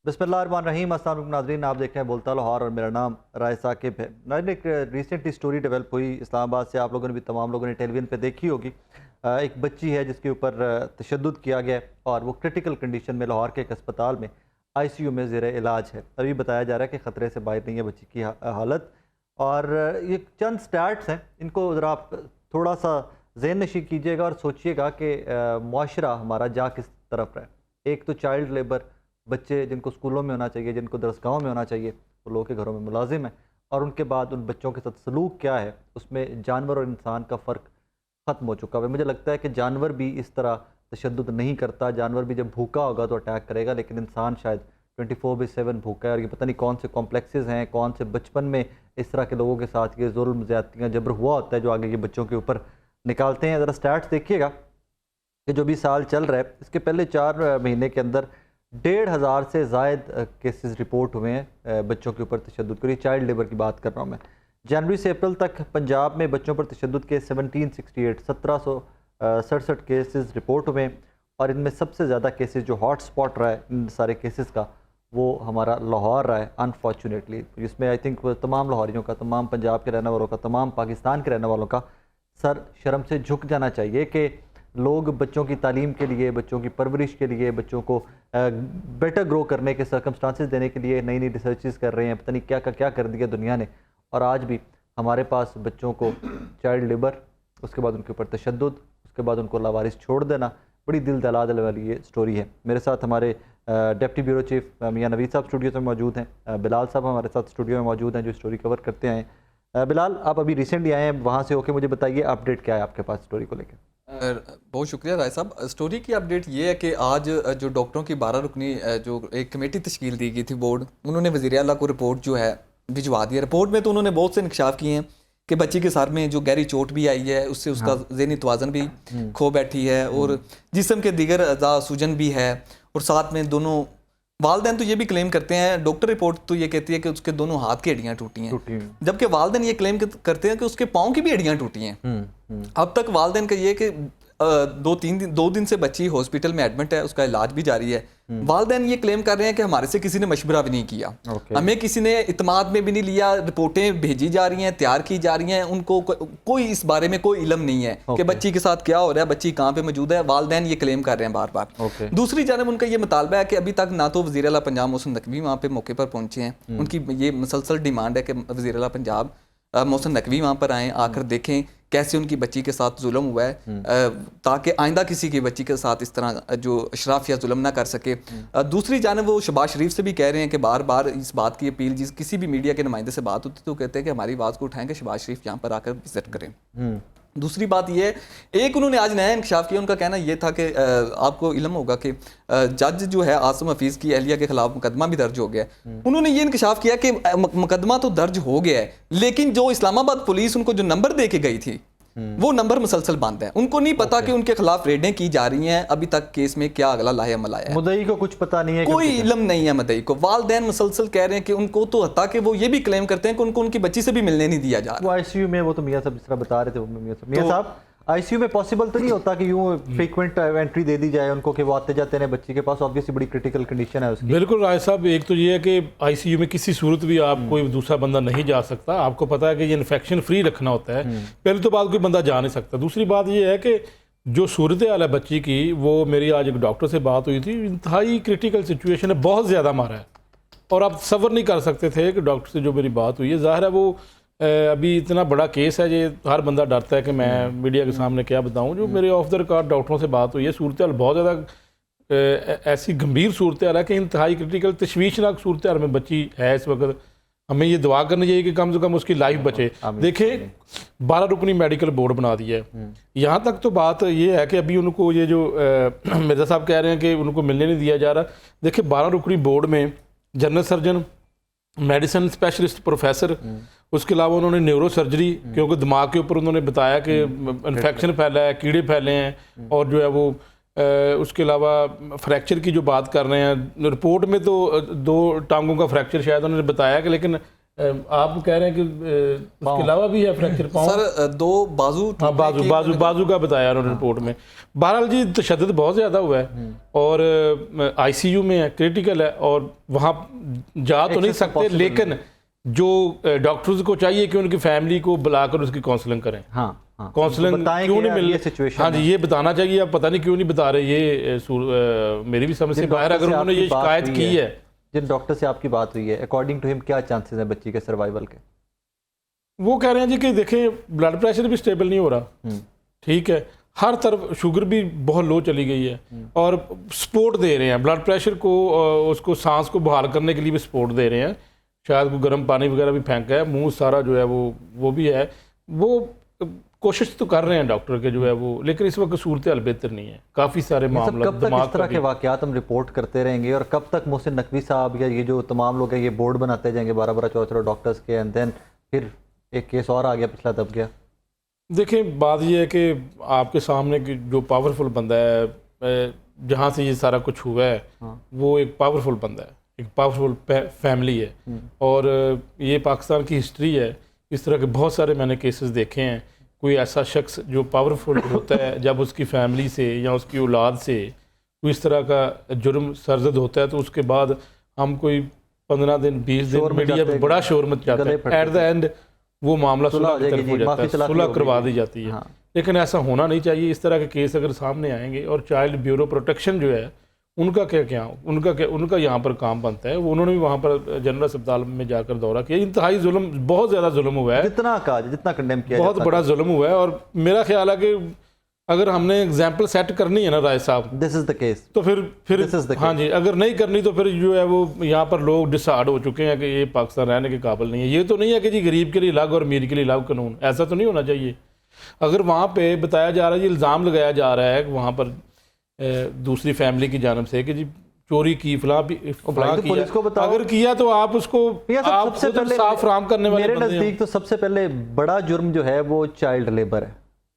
बिस्मिल्लाहिर्रहमानिर्रहीम। अस्सलाम वालेकुम नाज़रीन, आप देख रहे हैं बोलता लाहौर और मेरा नाम राय साकिब है। नाज़रीन, एक रिसेंटली स्टोरी डेवलप हुई इस्लामाबाद से, आप लोगों ने भी तमाम लोगों ने टेलीविज़न पे देखी होगी। एक बच्ची है जिसके ऊपर तशद्दुद किया गया है और वो क्रिटिकल कंडीशन में लाहौर के एक अस्पताल में ICU में ज़ेर इलाज है। अभी बताया जा रहा है कि ख़तरे से बाहर नहीं है बच्ची की हालत। और ये चंद स्टैट्स हैं, इनको ज़रा आप थोड़ा सा ज़हन नशी कीजिएगा और सोचिएगा कि मुआशरा हमारा जा किस तरफ है। एक तो चाइल्ड लेबर, बच्चे जिनको स्कूलों में होना चाहिए, जिनको दरसगाहों में होना चाहिए, वो लोगों के घरों में मुलाजिम हैं। और उनके बाद उन बच्चों के साथ सलूक क्या है, उसमें जानवर और इंसान का फ़र्क ख़त्म हो चुका है। मुझे लगता है कि जानवर भी इस तरह तशद्दुद नहीं करता। जानवर भी जब भूखा होगा तो अटैक करेगा, लेकिन इंसान शायद 24/7 भूखा है। और ये पता नहीं कौन से कॉम्प्लेक्सेस हैं, कौन से बचपन में इस तरह के लोगों के साथ ये जुल्म, ज़्यादतियाँ, जबर हुआ होता है जो आगे ये बच्चों के ऊपर निकालते हैं। ज़रा स्टैट्स देखिएगा कि जो भी साल चल रहा है, इसके पहले 4 महीने के अंदर 1,500 से ज़ायद केसेस रिपोर्ट हुए हैं बच्चों के ऊपर तशद्दुद के। चाइल्ड लेबर की बात कर रहा हूँ मैं। जनवरी से अप्रैल तक पंजाब में बच्चों पर तशद्दुद के 1767 केसेस रिपोर्ट हुए हैं। और इनमें सबसे ज़्यादा केसेस जो हॉट स्पॉट रहा है इन सारे केसेस का, वो हमारा लाहौर रहा है अनफॉर्चुनेटली। जिसमें आई थिंक तमाम लाहौरियों का, तमाम पंजाब के रहने वालों का, तमाम पाकिस्तान के रहने वालों का सर शर्म से झुक जाना चाहिए कि लोग बच्चों की तालीम के लिए, बच्चों की परवरिश के लिए, बच्चों को बेटर ग्रो करने के सर्कमस्टांसेस देने के लिए नई नई रिसर्चेस कर रहे हैं। पता नहीं क्या का क्या कर दिया दुनिया ने। और आज भी हमारे पास बच्चों को चाइल्ड लेबर, उसके बाद उनके ऊपर तशद्दुद, उसके बाद उनको लावारिस छोड़ देना, बड़ी दिल दहला देने वाली ये स्टोरी है। मेरे साथ हमारे डिप्टी ब्यूरो चीफ मियां नवीद साहब स्टूडियो में मौजूद हैं। बिलाल साहब हमारे साथ स्टूडियो में मौजूद हैं जो स्टोरी कवर करते हैं। बिलाल, आप अभी रिसेंटली आए हैं वहाँ से होके, मुझे बताइए अपडेट क्या है आपके पास स्टोरी को लेकर। बहुत शुक्रिया राय साहब। स्टोरी की अपडेट ये है कि आज जो डॉक्टरों की 12 रुकनी जो एक कमेटी तश्कील दी गई थी बोर्ड, उन्होंने वज़ीर आला को रिपोर्ट जो है भिजवा दी है। रिपोर्ट में तो उन्होंने बहुत से इंकशाफ किए हैं कि बच्ची के सर में जो गहरी चोट भी आई है, उससे उसका ज़हनी तवाज़न भी खो बैठी है और जिस्म के दीगर अज़ा सूजन भी है। और साथ में दोनों वालदैन तो ये भी क्लेम करते हैं, डॉक्टर रिपोर्ट तो ये कहती है कि उसके दोनों हाथ की हड्डियाँ टूटी हैं, जबकि वालदैन ये क्लेम करते हैं कि उसके पाँव की भी हड्डियाँ टूटी हैं। अब तक वालदैन का ये कि 2 दिन से बच्ची हॉस्पिटल में एडमिट है, उसका इलाज भी जारी है। वालदैन ये क्लेम कर रहे हैं कि हमारे से किसी ने मशवरा भी नहीं किया, हमें किसी ने इत्माद में भी नहीं लिया। रिपोर्टें भेजी जा रही हैं, तैयार की जा रही हैं, उनको कोई इस बारे में कोई इल्म नहीं है कि बच्ची के साथ क्या हो रहा है, बच्ची कहाँ पे मौजूद है। वालदैन ये क्लेम कर रहे हैं बार बार। दूसरी जानब उनका ये मुतालबा है कि अभी तक ना तो वज़ीर आला पंजाब मोहसिन नकवी वहाँ पे मौके पर पहुँचे हैं। उनकी ये मुसलसल डिमांड है कि वज़ीर आला पंजाब मोहसिन नकवी वहाँ पर आएँ, आकर देखें कैसे उनकी बच्ची के साथ जुल्म हुआ है, ताकि आइंदा किसी की बच्ची के साथ इस तरह जो अशराफ या जुल्म ना कर सके। दूसरी जानब वो शहबाज शरीफ से भी कह रहे हैं कि बार बार इस बात की अपील, जिस किसी भी मीडिया के नुमाइंदे से बात होती तो कहते हैं कि हमारी आवाज़ को उठाएं कि शहबाज शरीफ यहाँ पर आकर विजिट करें। दूसरी बात ये, एक उन्होंने आज नया इंकशाफ किया। उनका कहना यह था कि आपको इल्म होगा कि जज जो है आसिम हफीज़ की अहलिया के खिलाफ मुकदमा भी दर्ज हो गया है। उन्होंने ये इंकशाफ किया कि मुकदमा तो दर्ज हो गया है, लेकिन जो इस्लामाबाद पुलिस उनको जो नंबर दे के गई थी वो नंबर मुसलसल बंद है। उनको नहीं पता कि उनके खिलाफ रेडें की जा रही हैं, अभी तक केस में क्या अगला लाहे अमल आया है। मुद्दई को कुछ पता नहीं है, कोई इल्म नहीं है मुद्दई को। वालदैन मुसलसल कह रहे हैं कि उनको तो हत्ता कि वो ये भी क्लेम करते हैं कि उनको उनकी बच्ची से भी मिलने नहीं दिया जा रहा। वो ICU में, वो तो मियां साहब जिस तरह बता रहे थे, मियां साहब ICU में पॉसिबल तो नहीं होता कि यूँ फ्रीक्वेंट एंट्री दे दी जाए उनको कि वो आते जाते हैं बच्ची के पास, ऑब्वियसली बड़ी क्रिटिकल कंडीशन है उसकी। बिल्कुल राय साहब, एक तो ये है कि ICU में किसी सूरत भी आप कोई दूसरा बंदा नहीं जा सकता। आपको पता है कि ये इन्फेक्शन फ्री रखना होता है, पहली तो बात कोई बंदा जा नहीं सकता। दूसरी बात ये है कि जो सूरत हाल है बच्ची की, वो मेरी आज एक डॉक्टर से बात हुई थी, इंतहाई क्रिटिकल सिचुएशन है, बहुत ज़्यादा मारा है और आप सब्र नहीं कर सकते थे कि डॉक्टर से जो मेरी बात हुई है। ज़ाहिर है वो अभी इतना बड़ा केस है, ये हर बंदा डरता है कि मैं मीडिया के सामने क्या बताऊं। जो मेरे ऑफ द रिकॉर्ड डॉक्टरों से बात हुई है, सूरत हाल बहुत ज़्यादा ऐसी गंभीर सूरत हाल है कि इंतहाई क्रिटिकल तशवीशनाक सूरत हाल में बच्ची है इस वक्त। हमें ये दुआ करनी चाहिए कि कम से कम उसकी लाइफ बचे। देखें, 12 रुकनी मेडिकल बोर्ड बना दिया है। यहाँ तक तो बात ये है कि अभी उनको ये जो मिर्जा साहब कह रहे हैं कि उनको मिलने नहीं दिया जा रहा। देखिए, 12 रुकनी बोर्ड में general surgeon, medicine specialist professor, उसके अलावा उन्होंने न्यूरो सर्जरी, क्योंकि दिमाग के ऊपर उन्होंने बताया कि इन्फेक्शन फैला है, कीड़े फैले हैं, और जो है वो उसके अलावा फ्रैक्चर की जो बात कर रहे हैं, रिपोर्ट में तो 2 टांगों का फ्रैक्चर शायद उन्होंने बताया कि, लेकिन आप कह रहे हैं कि उसके अलावा भी है फ्रैक्चर पाँव? सर 2 बाजू हाँ, बाजू का बताया उन्होंने रिपोर्ट में। बहरहाल जी तशद्दुद बहुत ज़्यादा हुआ है और आईसीयू में है, क्रिटिकल है और वहाँ जा तो नहीं सकते, लेकिन जो डॉक्टर्स को चाहिए कि उनकी फैमिली को बुलाकर उसकी काउंसलिंग करें। हाँ, काउंसलिंग क्यों नहीं मिल रही? हाँ जी, ये बताना चाहिए। अब पता नहीं क्यों नहीं बता रहे, ये मेरी भी समझ से बाहर। अगर उन्होंने ये शिकायत की है, जिन डॉक्टर से आपकी बात हुई है, अकॉर्डिंग टू हिम क्या चांसेस हैं बच्ची के सर्वाइवल के? वो कह रहे हैं जी कि देखें ब्लड प्रेशर भी स्टेबल नहीं हो रहा, ठीक है, हर तरफ शुगर भी बहुत लो चली गई है और सपोर्ट दे रहे हैं ब्लड प्रेशर को, उसको सांस को बहाल करने के लिए भी सपोर्ट दे रहे हैं। शायद वो गर्म पानी वगैरह भी फेंका है, मुंह सारा जो है वो भी है, वो कोशिश तो कर रहे हैं डॉक्टर के जो है वो, लेकिन इस वक्त सूरत हाल बेहतर नहीं है। काफ़ी सारे मामला कब तक इस तरह के वाकयात हम रिपोर्ट करते रहेंगे और कब तक मोहसिन नकवी साहब या ये जो तमाम लोग हैं ये बोर्ड बनाते जाएंगे 12-12 14 डॉक्टर्स के, एंड देन फिर एक केस और आ गया, पिछला दब गया? देखें, बात यह है कि आपके सामने की जो पावरफुल बंदा है, जहाँ से ये सारा कुछ हुआ है, वो एक पावरफुल बंदा है, एक पावरफुल फैमिली है और ये पाकिस्तान की हिस्ट्री है। इस तरह के बहुत सारे मैंने केसेस देखे हैं। कोई ऐसा शख्स जो पावरफुल होता है, जब उसकी फैमिली से या उसकी औलाद से कोई इस तरह का जुर्म सरजद होता है, तो उसके बाद हम कोई 15 दिन 20 दिन मीडिया पर बड़ा शोर मच जाता है, एट द एंड वो मामला सुलह की तरफ हो जाता है, सुलह करवा दी जाती है। लेकिन ऐसा होना नहीं चाहिए। इस तरह के केस अगर सामने आएंगे, और चाइल्ड ब्यूरो प्रोटेक्शन जो है उनका यहाँ पर काम बनता है। वो उन्होंने भी वहाँ पर जनरल अस्पताल में जाकर दौरा किया। इंतहाई जुल्म, बहुत ज़्यादा जुल्म हुआ है, जितना कंडेम किया, बहुत बड़ा जुल्म हुआ है। और मेरा ख्याल है कि अगर हमने एग्जाम्पल सेट करनी है ना राय साहब, दिस इज द केस, तो फिर हाँ जी, अगर नहीं करनी तो फिर जो है वो यहाँ पर लोग डिसाइड हो चुके हैं कि ये पाकिस्तान रहने के काबिल नहीं है। ये तो नहीं है कि जी गरीब के लिए अलग और अमीर के लिए अलग कानून, ऐसा तो नहीं होना चाहिए। अगर वहाँ पे बताया जा रहा है, इल्ज़ाम लगाया जा रहा है वहाँ पर दूसरी फैमिली की जानब से कि जी चोरी की फलां पुलिस को बताओ, अगर किया तो आप उसको आप सबसे पहले साफ राम करने वाले। मेरे नज़दीक तो सबसे पहले बड़ा जुर्म जो है वो चाइल्ड लेबर है।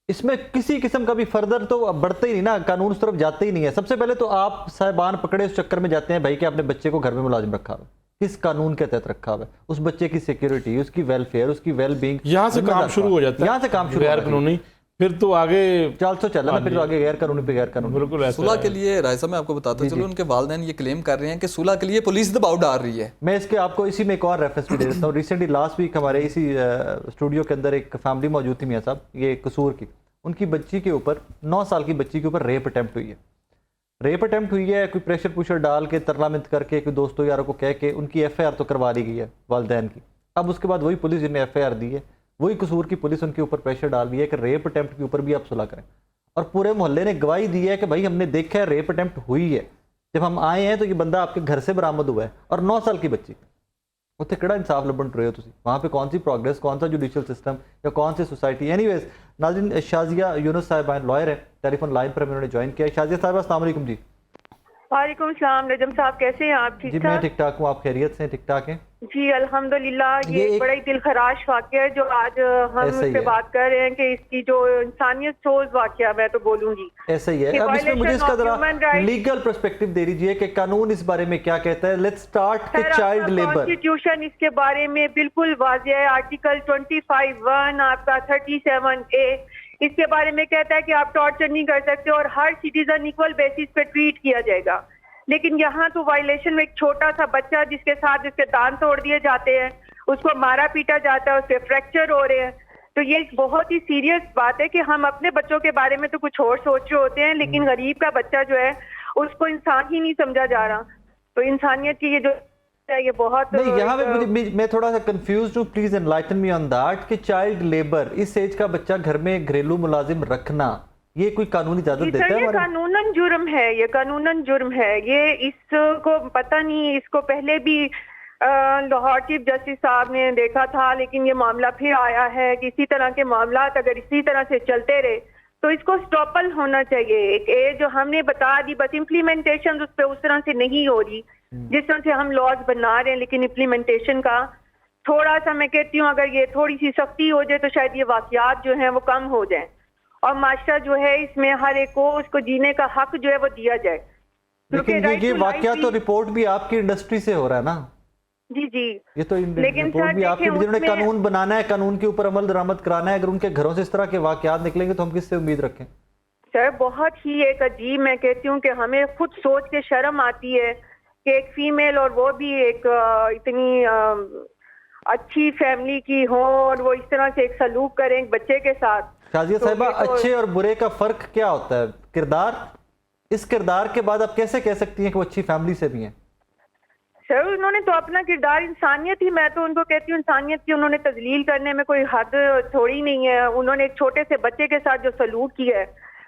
इसमें किसी किस्म का भी फर्दर तो बढ़ते ही नहीं ना, कानून उस तरफ जाते ही नहीं है। सबसे पहले तो आप साहिबान पकड़े उस चक्कर में जाते हैं भाई कि आपने बच्चे को घर में मुलाजिम रखा हुआ, किस कानून के तहत रखा हुआ है, उस बच्चे की सिक्योरिटी, उसकी वेलफेयर, उसकी वेल बीइंग, यहाँ से काम शुरू हो जाता है, यहाँ से काम शुरू गैर कानूनी, फिर तो आगे चल ना, फिर तो आगे गैर कानूनी पे गैर कानूनी। बिल्कुल। सुलह के लिए राय साहब मैं आपको बताता चलूं, उनके वालिदैन ये क्लेम कर रहे हैं कि सुलह के लिए पुलिस दबाव डाल रही है। मैं इसके आपको इसी में एक और रेफरेंस भी दे देता हूँ। रिसेंटली लास्ट वीक हमारे इसी स्टूडियो के अंदर एक फैमिली मौजूद थी, मियाँ साहब, ये कसूर की, उनकी बच्ची के ऊपर 9 साल की बच्ची के ऊपर रेप अटेम्प्ट हुई है। रेप अटेम्प्ट हुई है, कोई प्रेशर पुशर डाल के, तरलामित करके, कोई दोस्तों यारों को कह के उनकी FIR तो करवा ली गई है वालिदैन की। अब उसके बाद वही पुलिस जिन्हें FIR दी है, वही कसूर की पुलिस उनके ऊपर प्रेशर डाल रही है कि रेप अटेम्प्ट के ऊपर भी आप सुलह करें। और पूरे मोहल्ले ने गवाही दी है कि भाई हमने देखा है रेप अटेम्प्ट हुई है, जब हम आए हैं तो ये बंदा आपके घर से बरामद हुआ है, और 9 साल की बच्ची। उत्थे किहड़ा इंसाफ लभण रहे हो तुसीं? वहाँ पे कौन सी प्रोग्रेस, कौन सा जुडिशियल सिस्टम या कौन सी सोसाइटी? एनीवेज नाज़रीन, शाजिया यूनुस साहिबा लॉयर है, टेलीफोन लाइन पर उन्होंने ज्वाइन किया। शाजिया साहिबा अस्सलाम वालेकुम जी। वालेकुम सलाम। नजम साहब कैसे हैं आप? ठीक जी मैं ठीक ठाक हूँ, आप खैरियत से? ठीक ठाक हैं जी अल्हम्दुलिल्लाह। ये बड़ा ही दिल खराश वाक़या है जो आज हम इस पे बात कर रहे हैं कि इसकी जो इंसानियत सोज वाक़या, मैं तो बोलूंगी ऐसा ही है। अब इसमें मुझे इसका जरा लीगल पर्सपेक्टिव दे दीजिए कि कानून इस बारे में क्या कहता है। लेट्स स्टार्ट कि चाइल्ड लेबर। कॉन्स्टिट्यूशन इसके बारे में बिल्कुल वाज़ेह है। आर्टिकल 25(1) आपका 37A इसके बारे में कहता है कि आप टॉर्चर नहीं कर सकते और हर सिटीजन इक्वल बेसिस पे ट्रीट किया जाएगा। लेकिन यहाँ तो वायलेशन में एक छोटा सा बच्चा जिसके साथ इसके दांत तोड़ दिए जाते हैं, उसको मारा पीटा जाता है, उसके फ्रैक्चर हो रहे हैं। तो ये एक बहुत ही सीरियस बात है कि हम अपने बच्चों के बारे में तो कुछ और सोच रहे होते हैं, लेकिन गरीब का बच्चा जो है उसको इंसान ही नहीं समझा जा रहा। तो इंसानियत की ये जो ये बहुत नहीं, यहाँ पे मैं थोड़ा सा कंफ्यूज हूँ, please enlighten me on that कि चाइल्ड लेबर, इस एज का बच्चा घर में घरेलू मुलाजिम रखना, ये कोई कानूनी इजाजत देता है? ये कानूनन जुर्म है, ये कानूनन जुर्म है। ये इसको पता नहीं, इसको पहले भी लाहौर चीफ जस्टिस साहब ने देखा था, लेकिन ये मामला फिर आया है कि इसी तरह के मामला अगर इसी तरह से चलते रहे तो इसको स्टॉपल होना चाहिए। एक एज जो हमने बता दी, बस इम्प्लीमेंटेशन उस पर उस तरह से नहीं हो रही जिस तरह से हम लॉज बना रहे हैं, लेकिन इम्प्लीमेंटेशन का थोड़ा सा, मैं कहती हूँ अगर ये थोड़ी सी सख्ती हो जाए तो शायद ये वाकयात जो हैं वो कम हो जाएं और माशरा जो है इसमें हर एक को उसको जीने का हक जो है वो दिया जाए। लेकिन ये वाकया तो रिपोर्ट भी आपकी इंडस्ट्री से हो रहा है ना, जी जी। ये तो लेकिन रिपोर्ट सर भी आपकी देखिए जिन्होंने उसमें कानून बनाना है, कानून के ऊपर अमल दरामद कराना है, अगर उनके घरों से इस तरह के वाकयात निकलेंगे तो हम किससे उम्मीद रखें? सर बहुत ही एक अजीब, मैं कहती हूँ कि हमें खुद सोच के शर्म आती है कि एक फीमेल और वो भी एक इतनी अच्छी फैमिली की हो और वो इस तरह से एक सलूक करें एक बच्चे के साथ। शाजिया तो साहिबा, ये तो अच्छे और बुरे का फर्क क्या होता है? किरदार, इस किरदार के बाद आप कैसे कह सकती हैं कि वो अच्छी फैमिली से भी हैं? सर उन्होंने तो अपना किरदार इंसानियत ही, मैं तो उनको कहती हूँ इंसानियत की उन्होंने तजलील करने में कोई हद थोड़ी नहीं है। उन्होंने एक छोटे से बच्चे के साथ जो सलूक किया है,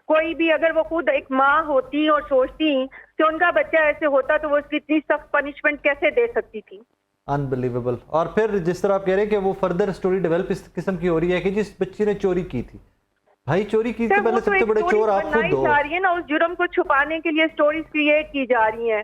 कोई भी अगर वो खुद एक माँ होती और सोचती कि उनका बच्चा ऐसे होता तो वो उसकी इतनी सख्त पनिशमेंट कैसे दे सकती थी। अनबिलीवेबल। और फिर जिस तरह आप कह रहे हैं कि वो फर्दर स्टोरी डेवलप इस किस्म की हो रही है कि जिस बच्ची ने चोरी की थी, भाई चोरी की सर तो वो पहले तो सबसे एक बड़े स्टोरी चोर आप खुद बनाई हो। जा रही है ना, उस जुर्म को छुपाने के लिए स्टोरीज क्रिएट की जा रही हैं।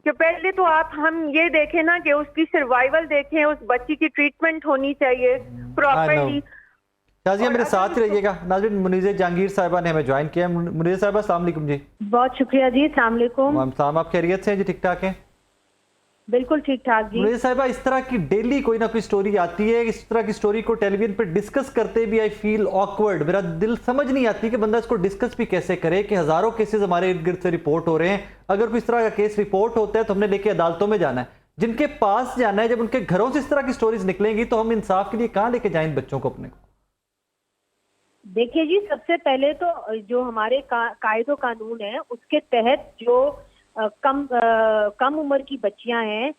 कि पहले तो आप हम ये देखें ना कि उसकी सर्वाइवल देखें, उस बच्ची की ट्रीटमेंट होनी चाहिए प्रॉपरली। शाजिया और मेरे अगर साथ ही उसको- रहिएगा। नाज़रीन, मुनीज़ जहांगीर साहिबा ने हमें ज्वाइन किया है। मुनीज़ साहिबा, अस्सलाम वालेकुम जी। बहुत शुक्रिया जी, अस्सलाम वालेकुम। वालेकुम सलाम, आप खैरियत से हैं जी? ठीक ठाक हैं? बिल्कुल ठीक ठाक जी। मुनीज़ साहिबा, इस तरह की डेली कोई ना कोई स्टोरी आती है, इस तरह की स्टोरी को टेलीविजन पे डिस्कस करते भी आई फील ऑकवर्ड। मेरा दिल समझ नहीं आती कि बंदा इसको डिस्कस भी कैसे करे कि हजारों केसेस हमारे इर्द गिर्द से रिपोर्ट हो रहे हैं। अगर कोई इस तरह का केस रिपोर्ट होता है तो हमने लेके अदालतों में जाना है, जिनके पास जाना है, जब उनके घरों से इस तरह की स्टोरीज निकलेंगी तो हम इंसाफ के लिए कहाँ लेके जाएं बच्चों को अपने को? देखिए जी, सबसे पहले तो जो हमारे कायदो कानून है उसके तहत जो कम उम्र की बच्चियां हैं,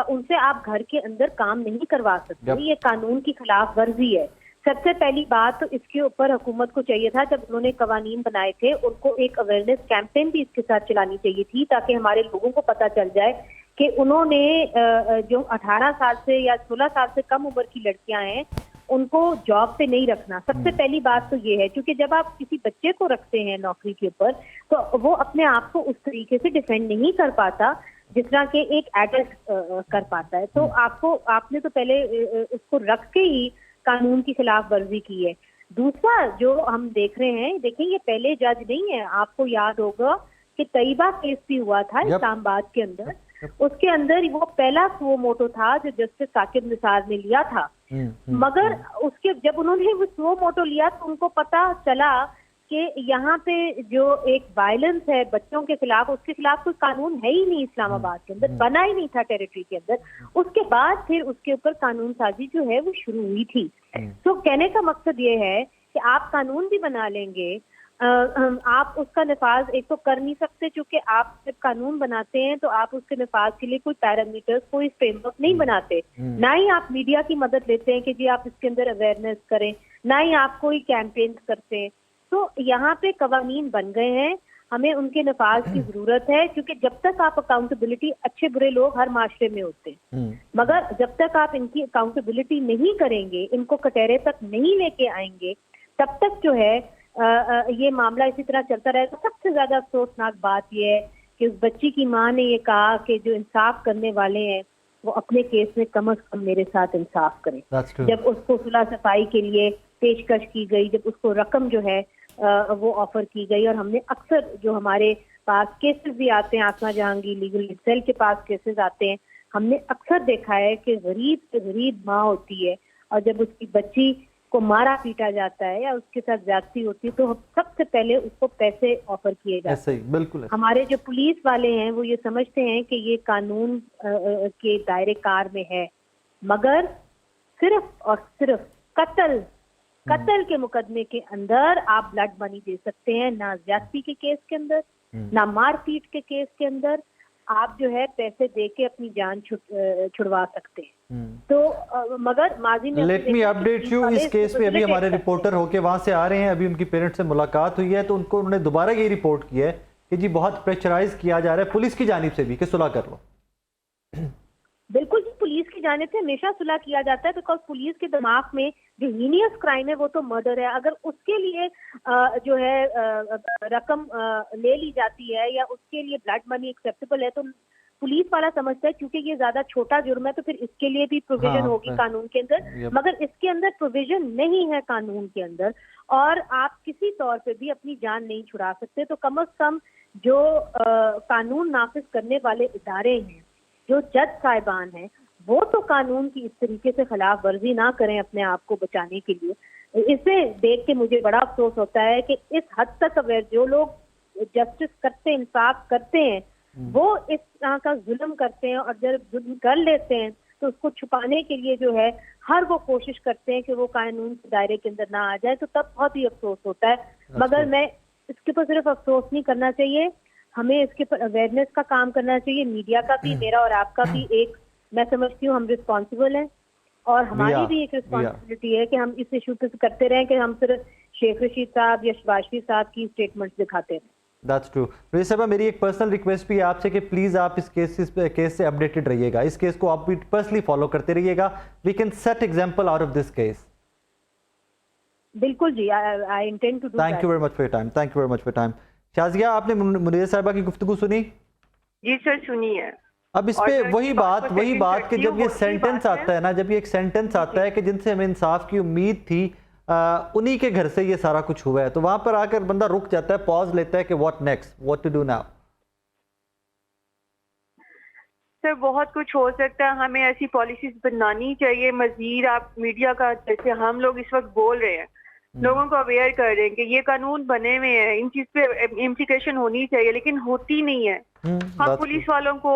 उनसे आप घर के अंदर काम नहीं करवा सकते। ये कानून की खिलाफ वर्जी है। सबसे पहली बात तो इसके ऊपर हुकूमत को चाहिए था, जब उन्होंने कवानीन बनाए थे उनको एक अवेयरनेस कैंपेन भी इसके साथ चलानी चाहिए थी, ताकि हमारे लोगों को पता चल जाए कि उन्होंने जो 18 साल से या 16 साल से कम उम्र की लड़कियां हैं उनको जॉब पे नहीं रखना। सबसे पहली बात तो ये है, क्योंकि जब आप किसी बच्चे को रखते हैं नौकरी के ऊपर तो वो अपने आप को उस तरीके से डिफेंड नहीं कर पाता जिस तरह के एक एडल्ट कर पाता है। तो आपने तो पहले उसको रख के ही कानून की खिलाफ वर्जी की है। दूसरा जो हम देख रहे हैं, देखिए ये पहले जज नहीं है, आपको याद होगा कि तैयबा केस भी हुआ था इस्लामाबाद के अंदर। उसके अंदर वो पहला वो मोटो था जो जस्टिस साकिब निसार ने लिया था। मगर उसके जब उन्होंने वो स्लो मोटो लिया तो उनको पता चला कि यहाँ पे जो एक वायलेंस है बच्चों के खिलाफ, उसके खिलाफ कोई कानून है ही नहीं इस्लामाबाद के अंदर, बना ही नहीं था टेरिटरी के अंदर। उसके बाद फिर उसके ऊपर कानून साजी जो है वो शुरू हुई थी। तो कहने का मकसद ये है कि आप कानून भी बना लेंगे, आप उसका निफाज एक तो कर नहीं सकते, क्योंकि आप जब कानून बनाते हैं तो आप उसके निफाज के लिए कोई पैरामीटर्स, कोई फ्रेमवर्क नहीं बनाते। ना ही आप मीडिया की मदद लेते हैं कि जी आप इसके अंदर अवेयरनेस करें, ना ही आप कोई कैंपेन करते हैं। तो यहाँ पे कवानीन बन गए हैं, हमें उनके नफाज की जरूरत है, क्योंकि जब तक आप अकाउंटेबिलिटी, अच्छे बुरे लोग हर माशरे में होते हैं, मगर जब तक आप इनकी अकाउंटेबिलिटी नहीं करेंगे, इनको कटहरे तक नहीं लेके आएंगे, तब तक जो है ये मामला इसी तरह चलता रहेगा। सबसे ज्यादा अफसोसनाक बात यह है कि उस बच्ची की माँ ने ये कहा कि जो इंसाफ करने वाले हैं वो अपने केस में कम से कम मेरे साथ इंसाफ करें। जब उसको सुलह सफाई के लिए पेशकश की गई, जब उसको रकम जो है वो ऑफर की गई, और हमने अक्सर जो हमारे पास केसेस भी आते हैं, आसमा जहांगीर लीगल सेल के पास केसेस आते हैं, हमने अक्सर देखा है कि गरीब से गरीब माँ होती है और जब उसकी बच्ची को मारा पीटा जाता है या उसके साथ ज्यादती होती है तो सबसे पहले उसको पैसे ऑफर किए जाते हैं। बिल्कुल। हमारे जो पुलिस वाले हैं वो ये समझते हैं कि ये कानून के दायरे कार में है, मगर सिर्फ और सिर्फ कत्ल के मुकदमे के अंदर आप ब्लड मनी दे सकते हैं, ना ज्यादती के केस के अंदर, ना मारपीट के केस के अंदर आप जो है पैसे दे के अपनी जान छुड़वा सकते हैं। तो मगर माजी में लेट मी अपडेट यू, इस केस में अभी हमारे रिपोर्टर होके वहां से आ रहे हैं, अभी उनकी पेरेंट्स से मुलाकात हुई है तो उनको उन्होंने दोबारा ये रिपोर्ट की है कि जी बहुत प्रेशराइज किया जा रहा है पुलिस की जानिब से भी कि सुलह कर लो। बिल्कुल जी, पुलिस की जानिब से हमेशा सुलह किया जाता है, बिकॉज पुलिस के दिमाग में जो हीनियस क्राइम है वो तो मर्डर है। अगर उसके लिए जो है रकम ले ली जाती है या उसके लिए ब्लड मनी एक्सेप्टेबल है तो पुलिस वाला समझता है क्योंकि ये ज्यादा छोटा जुर्म है तो फिर इसके लिए भी प्रोविजन होगी कानून के अंदर, मगर इसके अंदर प्रोविजन नहीं है कानून के अंदर, और आप किसी तौर पे भी अपनी जान नहीं छुड़ा सकते। तो कम से कम जो कानून नाफिज करने वाले इदारे हैं, जो जज साहिबान हैं, वो तो कानून की इस तरीके से खिलाफ वर्जी ना करें अपने आप को बचाने के लिए। इसे देख के मुझे बड़ा अफसोस होता है कि इस हद तक अवेयर जो लोग जस्टिस करते हैं, इंसाफ करते हैं, वो इस तरह का जुल्म करते हैं, और जब जुल्म कर लेते हैं तो उसको छुपाने के लिए जो है हर वो कोशिश करते हैं कि वो कानून के दायरे के अंदर ना आ जाए, तो तब बहुत ही अफसोस होता है। मगर मैं इसके ऊपर सिर्फ अफसोस नहीं करना चाहिए, हमें इसके ऊपर अवेयरनेस का काम करना चाहिए। मीडिया का भी, मेरा और आपका भी एक, मैं समझती हूँ हम रिस्पॉन्सिबल हैं, और हमारी भी एक रिस्पॉन्सिबिलिटी है कि हम इस इशू पे करते रहें कि हम सिर्फ शेख रशीद साहब या शबाशरी साहब की स्टेटमेंट्स दिखाते रहें। That's true. रजीज साहबा, मेरी एक पर्सनल रिक्वेस्ट भी है आपसे कि प्लीज़ आप इस केस से अपडेटेड रहिएगा, इस केस को आप भी पर्सनली फॉलो करते रहिएगा। We can set example out of this case. बिल्कुल जी, I intend to do that. Thank you very much for your time, thank you very much for time. Shazia, आपने मुनीर साहिबा की गुफ्तगू सुनी? जी सर, सुनी है। अब इस पे वही बात कि जब ये सेंटेंस आता है ना, जब ये एक सेंटेंस आता है कि जिनसे हमें इंसाफ की उम्मीद थी, उन्हीं के घर से ये सारा कुछ हुआ है, तो वहां पर आकर बंदा रुक जाता है, पॉज लेता है कि what next, what to do now. Sir बहुत कुछ हो सकता है, हमें ऐसी पॉलिसीज बनानी चाहिए। मजीद आप मीडिया का, जैसे हम लोग इस वक्त बोल रहे हैं, लोगों को अवेयर कर रहे हैं कि ये कानून बने हुए हैं, इन चीज पे इम्प्लीकेशन होनी चाहिए, लेकिन होती नहीं है। हम पुलिस वालों को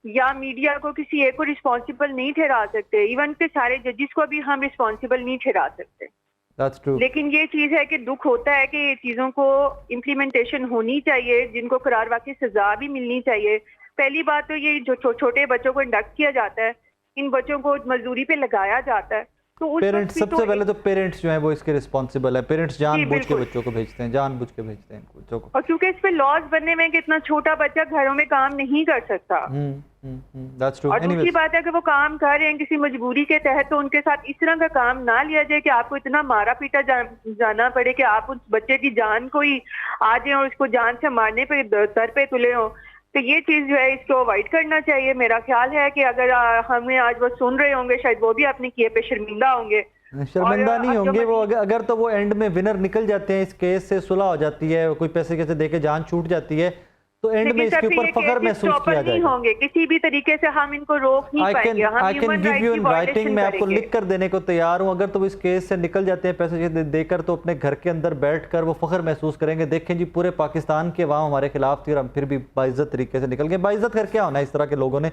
या मीडिया को किसी एक को रिस्पॉन्सिबल नहीं ठहरा सकते, इवन के सारे जजेस को भी हम रिस्पॉन्सिबल नहीं ठहरा सकते। That's true. लेकिन ये चीज है कि दुख होता है कि ये चीजों को इम्प्लीमेंटेशन होनी चाहिए, जिनको करार वाकई सजा भी मिलनी चाहिए। पहली बात तो ये जो छोटे बच्चों को इंडक्ट किया जाता है, इन बच्चों को मजदूरी पे लगाया जाता है, तो उस पेरेंट्स, सबसे पहले तो पेरेंट्स जो हैं वो इसके रिस्पॉन्सिबल है। पेरेंट्स जानबूझ के बच्चों को भेजते हैं, जानबूझ के भेजते हैं बच्चों को, और क्योंकि इस पे लॉज बनने में कि इतना छोटा बच्चा घरों में काम नहीं कर सकता। That's true. और दूसरी बात है कि वो काम कर रहे हैं किसी मजबूरी के तहत, तो उनके साथ इस तरह का काम ना लिया जाए कि आपको इतना मारा पीटा जाना पड़े कि आप उस बच्चे की जान को ही आ जाए और उसको जान से मारने पे दर पे तुले हो। तो ये चीज जो है, इसको अवॉइड करना चाहिए। मेरा ख्याल है कि अगर हमें आज वो सुन रहे होंगे, शायद वो भी अपने किए पे शर्मिंदा होंगे। शर्मिंदा नहीं होंगे वो, अगर तो वो एंड में विनर निकल जाते हैं, इस केस से सुलह हो जाती है, कोई पैसे कैसे देके जान छूट जाती है, तो एंड में इसके ऊपर फख्र महसूस किया जाएगा। होंगे किसी भी तरीके से हम इनको रोक नहीं पाएंगे। I can give you in writing, मैं आपको लिख कर देने को तैयार हूं। अगर तो इस केस से निकल जाते हैं पैसे देकर, तो अपने घर के अंदर बैठकर वो फख्र महसूस करेंगे, देखें जी पूरे पाकिस्तान के अवाम हमारे खिलाफ थी और हम फिर भी बाइज्जत तरीके से निकल गए। बाइज्जत कर क्या होना है इस तरह के लोगों ने,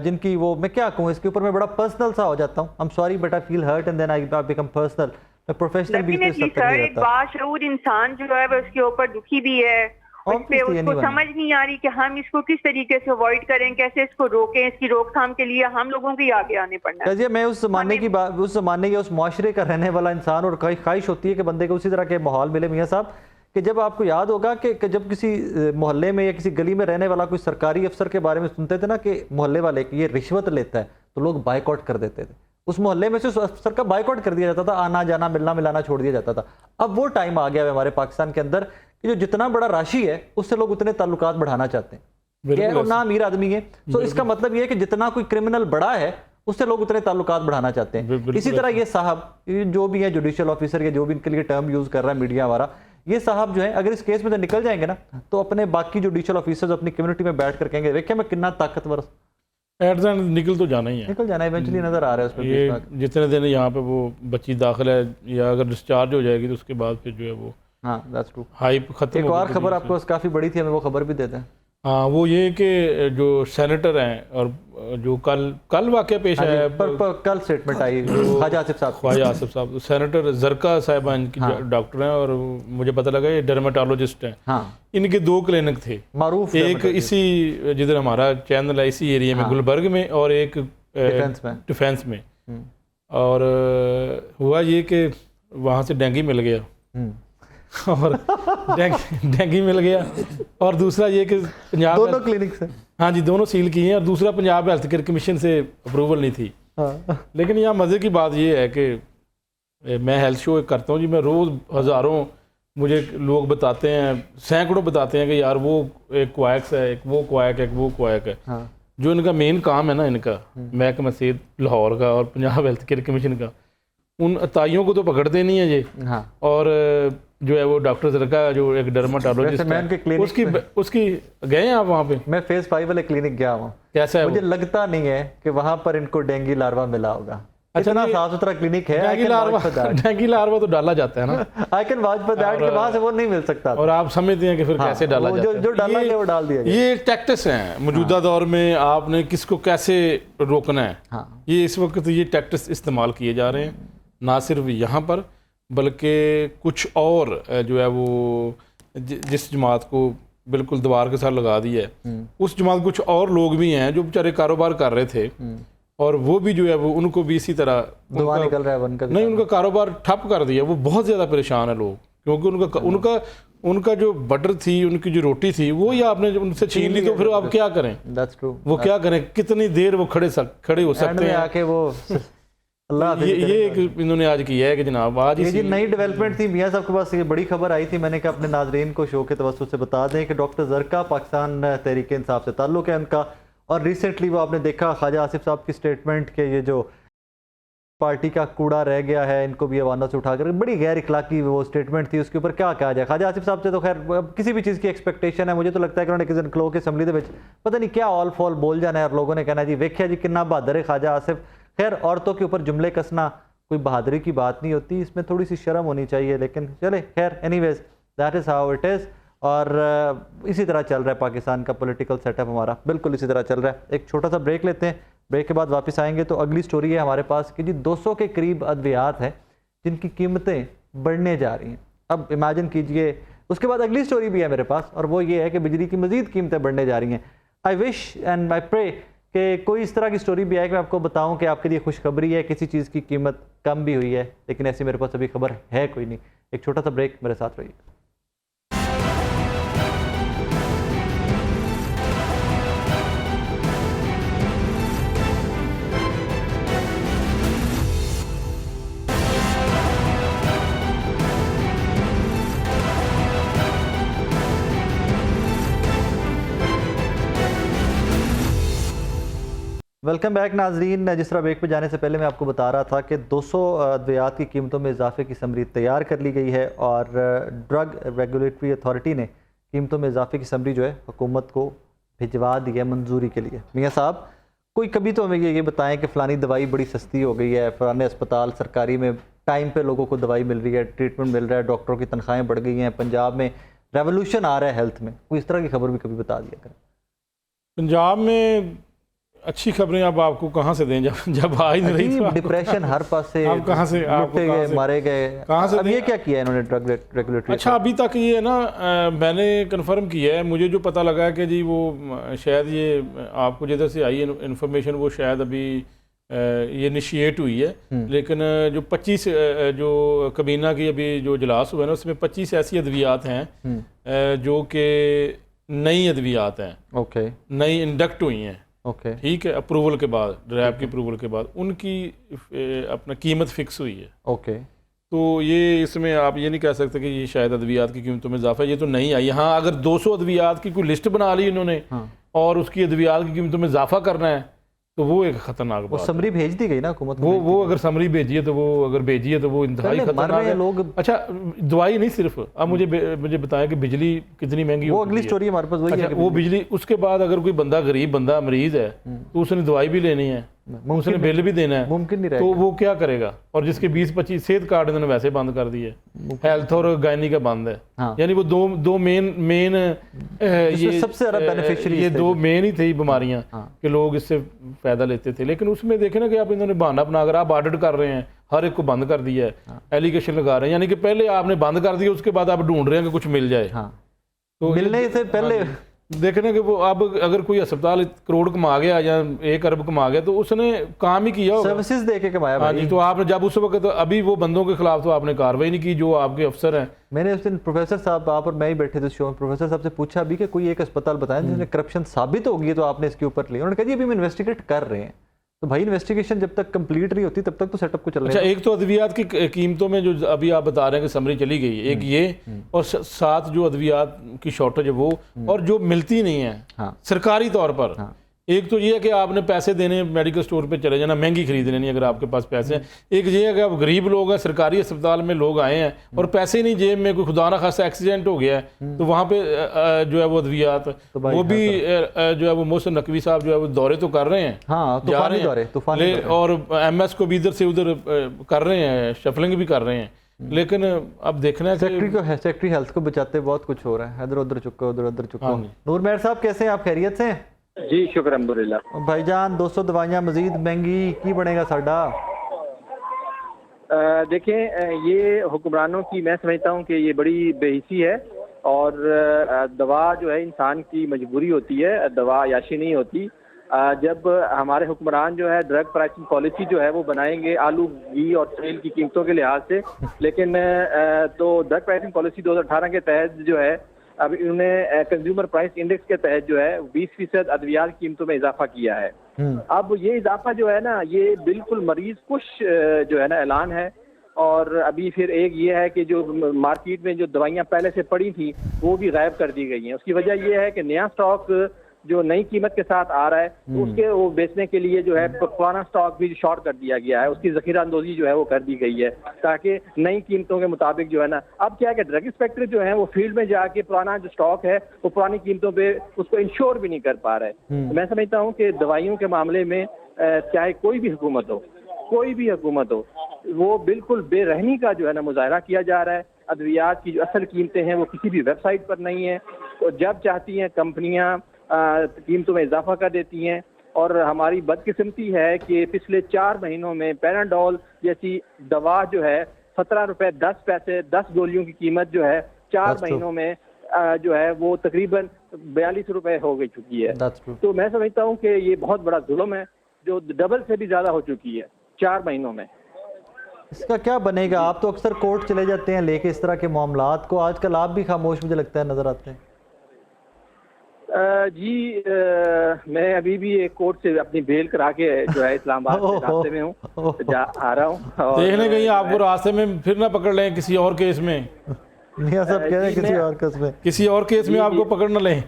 जिनकी वो, मैं क्या कहूँ इसके ऊपर, मैं बड़ा पर्सनल सा हो जाता हूँ। I am sorry but I feel hurt and then I become personal. मैं प्रोफेशनल भी एक बाशऊर इंसान जो है वो उसके ऊपर दुखी भी है, उसको समझ नहीं आ रही कि हम इसको किस तरीके से अवॉइड करें, कैसे इसको रोकें। इसकी रोकथाम के लिए हम लोगों को ही आगे आने पड़ना है। मैं उस जमाने की बात, उस जमाने या उस मुआशरे का रहने वाला इंसान, और ख्वाहिश होती है कि बंदे को उसी तरह के माहौल मिले मियाँ साहब, कि जब आपको याद होगा कि जब किसी मोहल्ले में या किसी गली में रहने वाला कोई सरकारी अफसर के बारे में सुनते थे ना कि मोहल्ले वाले की ये रिश्वत लेता है, तो लोग बाइकआउट कर देते थे। उस मोहल्ले में से उस अफसर का बाइकआउट कर दिया जाता था, आना जाना मिलना मिलाना छोड़ दिया जाता था। अब वो टाइम आ गया है हमारे पाकिस्तान के अंदर कि जो जितना बड़ा राशि है उससे लोग उतने ताल्लुकात बढ़ाना चाहते हैं, और ना अमीर आदमी है। तो इसका मतलब ये है कि जितना कोई क्रिमिनल बड़ा है उससे लोग उतने ताल्लुकात बढ़ाना चाहते हैं। इसी तरह ये साहब जो भी है, जुडिशियल ऑफिसर या जो भी इनके लिए टर्म यूज कर रहा है मीडिया हमारा, ये साहब जो है अगर इस केस में तो निकल जाएंगे ना, तो अपने बाकी जुडिशियल ऑफिसर्स अपनी कम्युनिटी में बैठ कर कहेंगे देखिए मैं कितना ताकतवर, एट द एंड निकल तो जाना ही है, निकल जाना इवेंचुअली नजर आ रहा है उसमें। ये जितने दिन यहाँ पे वो बच्ची दाखिल है या अगर डिस्चार्ज हो जाएगी तो उसके बाद फिर जो है वो, हाँ दैट्स ट्रू, हाइप खत्म। एक और खबर आपको काफी बड़ी थी, हमें वो खबर भी देते हैं। हाँ, वो ये कि जो सेनेटर हैं और जो कल वाकया पेश आया है, कल स्टेटमेंट आई ख्वाजा आसिफ साहब, सेनेटर जरका साहिबा इनकी डॉक्टर हैं, और मुझे पता लगा ये डर्मेटोलॉजिस्ट हैं। हाँ, इनके 2 क्लिनिक थे, मारूफ, एक इसी जिधर हमारा चैनल है इसी एरिया में, गुलबर्ग में, और एक डिफेंस में। और हुआ ये कि वहाँ से डेंगू मिल गया और डेंगू मिल गया, और दूसरा ये कि पंजाब दोनों क्लिनिक से, हाँ जी दोनों सील किए हैं, और दूसरा पंजाब हेल्थ केयर कमीशन से अप्रूवल नहीं थी। लेकिन यहाँ मज़े की बात ये है कि मैं हेल्थ शो करता हूँ जी, मैं रोज़ हज़ारों मुझे लोग बताते हैं, सैकड़ों बताते हैं कि यार वो एक क्वाइक्स है, एक वो क्वाइक है, एक वो क्वाइक है। जो इनका मेन काम है ना, इनका महकमा सेहत लाहौर का और पंजाब हेल्थ केयर कमीशन का, उन अताइयों को तो पकड़ते नहीं है ये। और जो है वो डॉक्टर जरका जो एक वैसे डर्माटोलॉजिस्ट मैं उनके clinic उसकी गए हैं आप वहाँ पे? मैं फेज 5 वाले क्लिनिक गया हूँ। कैसा है मुझे वो? लगता नहीं है कि वहां पर इनको डेंगू लार्वा मिला होगा। अच्छा, इतना नहीं, साफ सुथरा क्लिनिक है। डेंगू लार्वा तो डाला जाता है ना। I can watch for that, कि वहां से वो नहीं मिल सकता। और आप समझते हैं कि फिर हाँ, कैसे डाला वो जाता है? जो डाला गया वो डाल दिया गया। ये टैक्टिस हैं मौजूदा दौर में, आपने किसको कैसे रोकना है, हाँ। ये इस वक्त ये टैक्टिस इस्तेमाल किए जा रहे हैं, ना सिर्फ यहाँ पर बल्कि कुछ और जो है वो जिस जमात को बिल्कुल दीवार के साथ लगा दिया है, उस जमात कुछ और लोग भी हैं जो बेचारे कारोबार कर रहे थे और वो भी जो है वो उनको भी इसी तरह धुआं निकल रहा है उनका भी। नहीं, उनका कारोबार ठप कर दिया। वो बहुत ज़्यादा परेशान है लोग, क्योंकि उनका जो बटर थी, उनकी जो रोटी थी, वो ही आपने उनसे छीन ली, तो फिर आप क्या करें? That's true. वो क्या करें? कितनी देर वो खड़े हो सकते हैं? आके वो अल्लाह ये एक इन्होंने आज किया है कि जनाब आज ये जी नई डेवलपमेंट थी। मियाँ साहब के पास ये बड़ी खबर आई थी, मैंने कहा अपने नाजरीन को शो के तवज्जुह से बता दें कि डॉक्टर जरका पाकिस्तान तहरीक इंसाफ से ताल्लुक़ है उनका, और रिसेंटली वो आपने देखा ख्वाजा आसिफ साहब की स्टेटमेंट के ये जो पार्टी का कूड़ा रह गया है इनको भी अवाना से उठाकर, बड़ी गैर इखलाकी वो स्टेटमेंट थी। उसके ऊपर क्या कहा जाए? ख्वाजा आसिफ साहब से तो खैर किसी भी चीज़ की एक्सपेक्टेशन है, मुझे तो लगता है कि उन्होंने किसी दिन क्लो के असम्बली के पता नहीं क्या ऑल फॉल बोल जाना है और लोगों ने कहना जी वेख्या जी कितना बहादुर है ख्वाजा आसिफ। खैर औरतों के ऊपर जुमले कसना कोई बहादुरी की बात नहीं होती, इसमें थोड़ी सी शर्म होनी चाहिए, लेकिन चले खैर anyways that is how it is. और इसी तरह चल रहा है पाकिस्तान का पॉलिटिकल सेटअप, हमारा बिल्कुल इसी तरह चल रहा है। एक छोटा सा ब्रेक लेते हैं, ब्रेक के बाद वापस आएंगे तो अगली स्टोरी है हमारे पास कि जी 200 के करीब अद्वियात हैं जिनकी कीमतें बढ़ने जा रही हैं। अब इमेजिन कीजिए, उसके बाद अगली स्टोरी भी है मेरे पास और वो ये है कि बिजली की मज़ीद कीमतें बढ़ने जा रही हैं। I wish and I pray कि कोई इस तरह की स्टोरी भी आए कि मैं आपको बताऊं कि आपके लिए खुशखबरी है, किसी चीज़ की कीमत कम भी हुई है, लेकिन ऐसी मेरे पास अभी खबर है कोई नहीं। एक छोटा सा ब्रेक, मेरे साथ रहिए। वेलकम बैक नाजरीन। जिस तरह ब्रेक पे जाने से पहले मैं आपको बता रहा था कि 200 अद्वियात की कीमतों में इजाफे की समरी तैयार कर ली गई है और ड्रग रेगुलेटरी अथॉरिटी ने कीमतों में इजाफे की समरी जो है हुकूमत को भिजवा दी है मंजूरी के लिए। मियाँ साहब कोई कभी तो हमें ये बताएं कि फ़लानी दवाई बड़ी सस्ती हो गई है, फ़लाने अस्पताल सरकारी में टाइम पे लोगों को दवाई मिल रही है, ट्रीटमेंट मिल रहा है, डॉक्टरों की तनख्वाहें बढ़ गई हैं, पंजाब में रेवोल्यूशन आ रहा है हेल्थ में, कोई इस तरह की खबर भी कभी बता दिया करें। पंजाब में अच्छी खबरें अब आपको कहाँ से दें जब आ ही नहीं रही तो डिप्रेशन हर पास से, आप कहाँ से लुटे गए, मारे गए, कहाँ से अब ये क्या किया इन्होंने ड्रग रेगुलेटरी? अच्छा अभी तक ये ना मैंने कंफर्म किया है, मुझे जो पता लगा है कि जी वो शायद ये आपको जिधर से आई इन्फॉर्मेशन वो शायद अभी ये इनिशिएट हुई है, लेकिन जो 25 जो कबीना की अभी जो इजलास हुआ है ना उसमें 25 ऐसी अद्वियात हैं जो कि नई अद्वियात हैं, ओके, नई इंडक्ट हुई हैं, ओके, ठीक है, अप्रूवल के बाद, रैब की अप्रूवल के बाद उनकी अपना कीमत फिक्स हुई है। ओके, तो ये इसमें आप ये नहीं कह सकते कि ये शायद अद्वियात की कीमतों में इजाफा है, ये तो नहीं आई। हाँ अगर 200 अद्वियात की कोई लिस्ट बना ली इन्होंने और उसकी अद्वियात की कीमतों में इजाफा करना है तो वो एक खतरनाक बात है। समरी भेज दी गई ना हुकूमत, वो अगर समरी भेजी है तो वो इंतहाई खतरनाक है। लोग अच्छा दवाई नहीं सिर्फ, अब मुझे बताएं कि बिजली कितनी महंगी वो अगली स्टोरी हमारे पास वही है। वो बिजली उसके बाद अगर कोई बंदा गरीब बंदा मरीज है तो उसने दवाई भी लेनी है, उसने बिल भी देना है, मुमकिन नहीं तो वो क्या करेगा? और जिसके 20-25 सेहत कार्ड इन्होंने वैसे बंद कर दिए, हेल्थ और गायनी का बंद है। हाँ। यानी वो दो मेन ये सबसे ज्यादा बेनिफिशियरी ये दो मेन ही थी बीमारियां कि लोग इससे फायदा लेते थे। लेकिन उसमें देखे ना कि आप इन्होंने बहाना बनाकर आप ऑडिट कर रहे हैं, हर एक को बंद कर दिया है, एलिगेशन लगा रहे हैं, यानी कि पहले आपने बंद कर दिया उसके बाद आप ढूंढ रहे हैं कि कुछ मिल जाए। तो मिलने से पहले देखना कि वो अब अगर कोई अस्पताल करोड़ कमा गया या 1 अरब कमा गया तो उसने काम ही किया होगा, सर्विसेज दे के कमाया। हाँ जी, तो आपने जब उस वक्त अभी वो बंदों के खिलाफ तो आपने कार्रवाई नहीं की जो आपके अफसर हैं। मैंने उस दिन प्रोफेसर साहब, आप और मैं ही बैठे थे शो में, प्रोफेसर साहब से पूछा भी कि कोई एक अस्पताल बताएं जिसमें करप्शन साबित होगी है तो आपने इसके ऊपर लिया। उन्होंने कहा जी अभी हम इन्वेस्टिगेट कर रहे हैं। तो भाई इन्वेस्टिगेशन जब तक कंप्लीट नहीं होती तब तक तो सेटअप को चल रहा है। अच्छा एक तो अद्वियात की कीमतों में जो अभी आप बता रहे हैं कि समरी चली गई है, एक ये और साथ जो अद्वियात की शॉर्टेज है वो, और जो मिलती नहीं है सरकारी तौर पर, एक तो ये है कि आपने पैसे देने मेडिकल स्टोर पे चले जाना, महंगी खरीद लेनी अगर आपके पास पैसे हैं। एक ये है कि आप गरीब लोग हैं, सरकारी अस्पताल में लोग आए हैं और पैसे ही नहीं जेब में, कोई खुदा ना खासा एक्सीडेंट हो गया है तो वहाँ पे जो है वो अद्वियात वो भी जो है वो मोहसिन नकवी साहब जो है वो दौरे तो कर रहे हैं, हाँ, तूफानी दौरे, तूफानी दौरे। और MS को भी इधर से उधर कर रहे हैं, शफलिंग भी कर रहे हैं। लेकिन अब देखना है सेक्रेटरी हेल्थ को बचाते बहुत कुछ हो रहा है, इधर उधर चुको, उधर उधर चुको। हाँ जी। नूर मेहर साहब कैसे हैं आप, खैरियत से हैं? जी शुक्र अल्हम्दुलिल्लाह। भाईजान 200 दवाइयाँ मजीद महंगी, की बनेगा साडा? देखें, ये हुक्मरानों की मैं समझता हूँ कि ये बड़ी बेहिसी है और दवा जो है इंसान की मजबूरी होती है, दवा याशी नहीं होती। जब हमारे हुक्मरान जो है ड्रग प्राइसिंग पॉलिसी जो है वो बनाएंगे आलू, घी और तेल की कीमतों के लिहाज से, लेकिन तो ड्रग प्राइसिंग पॉलिसी 2018 के तहत जो है अब इन्होंने कंज्यूमर प्राइस इंडेक्स के तहत जो है 20% अद्वियात कीमतों में इजाफा किया है। अब ये इजाफा जो है ना, ये बिल्कुल मरीज कुछ जो है ना ऐलान है। और अभी फिर एक ये है कि जो मार्केट में जो दवाइयाँ पहले से पड़ी थी वो भी गायब कर दी गई हैं। उसकी वजह ये है कि नया स्टॉक जो नई कीमत के साथ आ रहा है तो उसके वो बेचने के लिए जो है पुराना स्टॉक भी शॉर्ट कर दिया गया है, उसकी जखीरा अंदोजी जो है वो कर दी गई है ताकि नई कीमतों के मुताबिक जो है ना, अब क्या है कि ड्रग इंस्पेक्टर जो है वो फील्ड में जाके पुराना जो स्टॉक है वो पुरानी कीमतों पे उसको इंश्योर भी नहीं कर पा रहे। तो मैं समझता हूँ कि दवाइयों के मामले में चाहे कोई भी हुकूमत हो, वो बिल्कुल बेरहमी का जो है ना मुजाहरा किया जा रहा है। अद्वियात की जो असल कीमतें हैं वो किसी भी वेबसाइट पर नहीं है, तो जब चाहती हैं कंपनियां कीमतों में इजाफा कर देती हैं। और हमारी बदकिस्मती है कि पिछले 4 महीनों में पैराडोल जैसी दवा जो है 17 रुपए 10 पैसे 10 गोलियों की कीमत जो है 4 महीनों में जो है वो तकरीबन 42 रुपए हो गई चुकी है। तो मैं समझता हूँ कि ये बहुत बड़ा जुल्म है जो डबल से भी ज्यादा हो चुकी है 4 महीनों में। इसका क्या बनेगा? आप तो अक्सर कोर्ट चले जाते हैं लेके इस तरह के मामलात को, आजकल आप भी खामोश मुझे लगता है नजर आते हैं। जी मैं अभी भी एक कोर्ट से अपनी बेल करा के जो है इस्लामाबाद से रास्ते में हूँ, आ रहा हूँ। देखने कहीं आपको रास्ते में फिर ना पकड़ लें किसी और केस में। मियां साहब कह रहे हैं किसी और केस में आपको पकड़ न लें।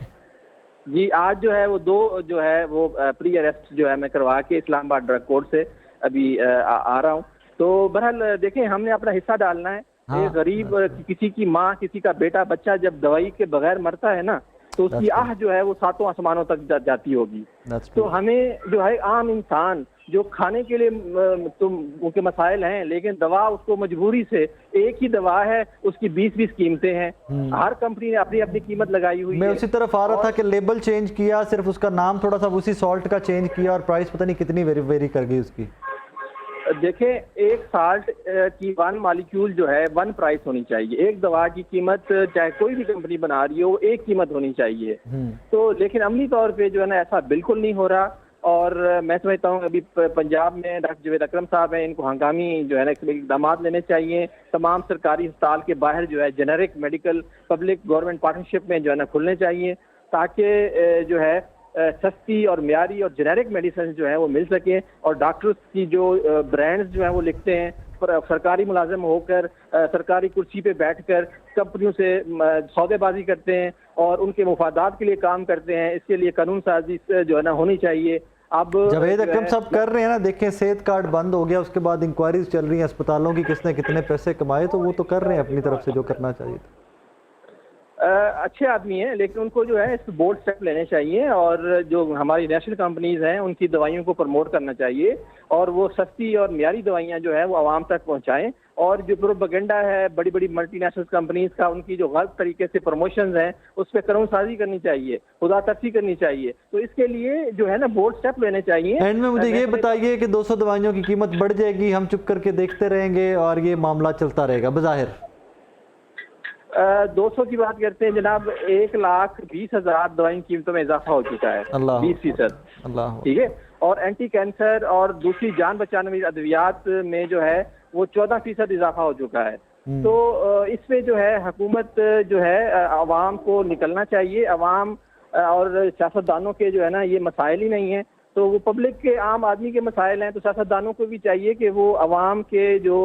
जी आज जो है वो 2 जो है वो प्री अरेस्ट जो है मैं करवा के इस्लामाबाद ड्रग कोर्ट से अभी आ रहा हूँ। तो बहरहाल देखें, हमने अपना हिस्सा डालना है। हाँ, गरीब किसी की माँ, किसी का बेटा, बच्चा जब दवाई के बगैर मरता है ना तो उसकी आह जो है वो 7 आसमानों तक जाती होगी। तो हमें जो है आम इंसान जो खाने के लिए तो उनके मसाइल हैं, लेकिन दवा उसको मजबूरी से, एक ही दवा है उसकी 20-20 कीमतें हैं, हर कंपनी ने अपनी अपनी कीमत लगाई हुई है। मैं उसी तरफ आ रहा था कि लेबल चेंज किया, सिर्फ उसका नाम थोड़ा सा उसी सॉल्ट का चेंज किया और प्राइस पता नहीं कितनी वेरी कर गई उसकी। देखें, एक साल्ट की 1 मॉलिक्यूल जो है 1 प्राइस होनी चाहिए। एक दवा की कीमत चाहे कोई भी कंपनी बना रही हो एक कीमत होनी चाहिए। तो लेकिन अमली तौर पे जो है ना ऐसा बिल्कुल नहीं हो रहा। और मैं समझता हूँ अभी पंजाब में डॉक्टर जावेद अकरम साहब हैं, इनको हंगामी जो है ना इकदाम लेने चाहिए। तमाम सरकारी अस्पताल के बाहर जो है generic medical public government partnership में जो है ना खुलने चाहिए ताकि जो है सस्ती और म्यारी और जेनेरिक मेडिसिन जो है वो मिल सके। और डॉक्टर्स की जो ब्रांड्स जो है वो लिखते हैं, सरकारी मुलाजिम होकर सरकारी कुर्सी पे बैठकर कंपनियों से सौदेबाजी करते हैं और उनके मुफादात के लिए काम करते हैं। इसके लिए कानून साजी जो है ना होनी चाहिए। अब जावेद अकरम साहब कर रहे हैं ना, देखें सेहत कार्ड बंद हो गया, उसके बाद इंक्वायरीज चल रही हैं अस्पतालों की, किसने कितने पैसे कमाए, तो वो तो कर रहे हैं अपनी तरफ से जो करना चाहिए। अच्छे आदमी हैं, लेकिन उनको जो है इस बोल्ड स्टेप लेने चाहिए और जो हमारी नेशनल कंपनीज हैं उनकी दवाइयों को प्रमोट करना चाहिए और वो सस्ती और म्यारी दवाइयां जो है वो आवाम तक पहुंचाएं। और जो प्रोपेगेंडा है बड़ी बड़ी मल्टीनेशनल कंपनीज का, उनकी जो गलत तरीके से प्रमोशंस हैं उस पर कानून साजी करनी चाहिए, खुदा तरसी करनी चाहिए। तो इसके लिए जो है ना बोल्ड स्टेप लेने चाहिए। एंड में मुझे ये बताइए कि 200 दवाइयों की कीमत बढ़ जाएगी, हम चुप करके देखते रहेंगे और ये मामला चलता रहेगा? बज़ाहिर 200 की बात करते हैं जनाब, 1,20,000 दवाई की कीमतों में इजाफा हो चुका है 20%। ठीक है। और एंटी कैंसर और दूसरी जान बचाने वाली अद्वियात में जो है वो 14% इजाफा हो चुका है। तो इसमें जो है हुकूमत जो है अवाम को निकलना चाहिए। अवाम और सियासतदानों के जो है ना ये मसाइल ही नहीं है, तो वो पब्लिक के आम आदमी के मसाइल हैं। तो सियासतदानों को भी चाहिए कि वो अवाम के जो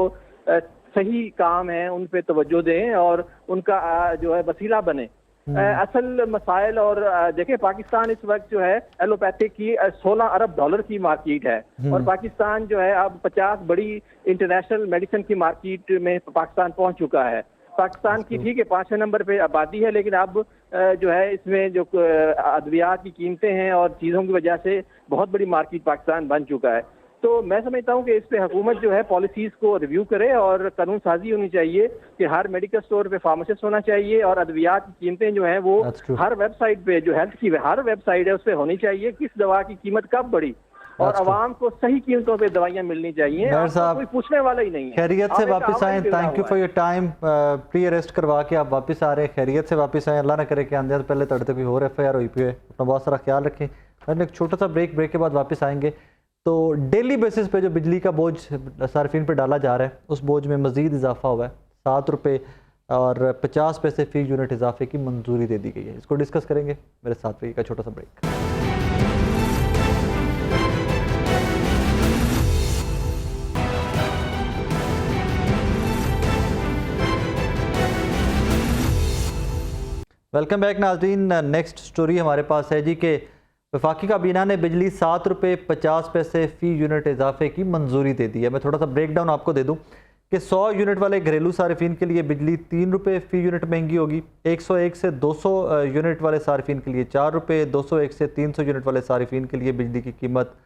सही काम है उन पे तवज्जो दें और उनका जो है वसीला बने। असल मसाइल। और देखिए पाकिस्तान इस वक्त जो है एलोपैथिक की 16 अरब डॉलर की मार्केट है, और पाकिस्तान जो है अब 50 बड़ी इंटरनेशनल मेडिसिन की मार्केट में पाकिस्तान पहुंच चुका है। पाकिस्तान की ठीक है 5वें नंबर पे आबादी है, लेकिन अब जो है इसमें जो अद्वियात की कीमतें हैं और चीज़ों की वजह से बहुत बड़ी मार्केट पाकिस्तान बन चुका है। तो मैं समझता हूँ कि इस पे हुकूमत जो है पॉलिसीज को रिव्यू करे और कानून साजी होनी चाहिए कि हर मेडिकल स्टोर पे फार्मासिस्ट होना चाहिए, और अद्वियात की कीमतें जो हैं वो हर वेबसाइट पे, जो हेल्थ की हर वेबसाइट है उस पे होनी चाहिए, किस दवा की कीमत कब बढ़ी, और आवाम को सही कीमतों पे दवाइयाँ मिलनी चाहिए। कोई पूछने वाला ही नहीं है। खैरियत से वापस आए, thank you for your time. Pre arrest करवा के आप वापस आ रहे हैं, खैरियत से वापस आए, अल्लाह ना करे कि आंदे पहले तड़ते कोई और FIR हुई पे। अपना बहुत सारा ख्याल रखें। मैंने एक छोटा सा ब्रेक के बाद वापस आएंगे। तो डेली बेसिस पे जो बिजली का बोझ सार्फिन पे डाला जा रहा है, उस बोझ में मज़ीद इजाफा हुआ है। 7 रुपये और 50 पैसे फ़ी यूनिट इजाफे की मंजूरी दे दी गई है। इसको डिस्कस करेंगे, मेरे साथ रहिएगा। छोटा सा ब्रेक। वेलकम बैक नाज़रीन। नेक्स्ट स्टोरी हमारे पास है जी कि वफाकी काबीना ने बिजली 7 रुपये 50 पैसे फ़ी यूनिट इजाफे की मंजूरी दे दी है। मैं थोड़ा सा ब्रेक डाउन आपको दे दूं कि 100 यूनिट वाले घरेलू सार्फिन के लिए बिजली 3 रुपये फ़ी यूनिट महंगी होगी। 101 से 200 यूनिट वाले सार्फिन के लिए 4 रुपये, 201 से 300 यूनिट वाले सार्फिन के लिए बिजली की कीमत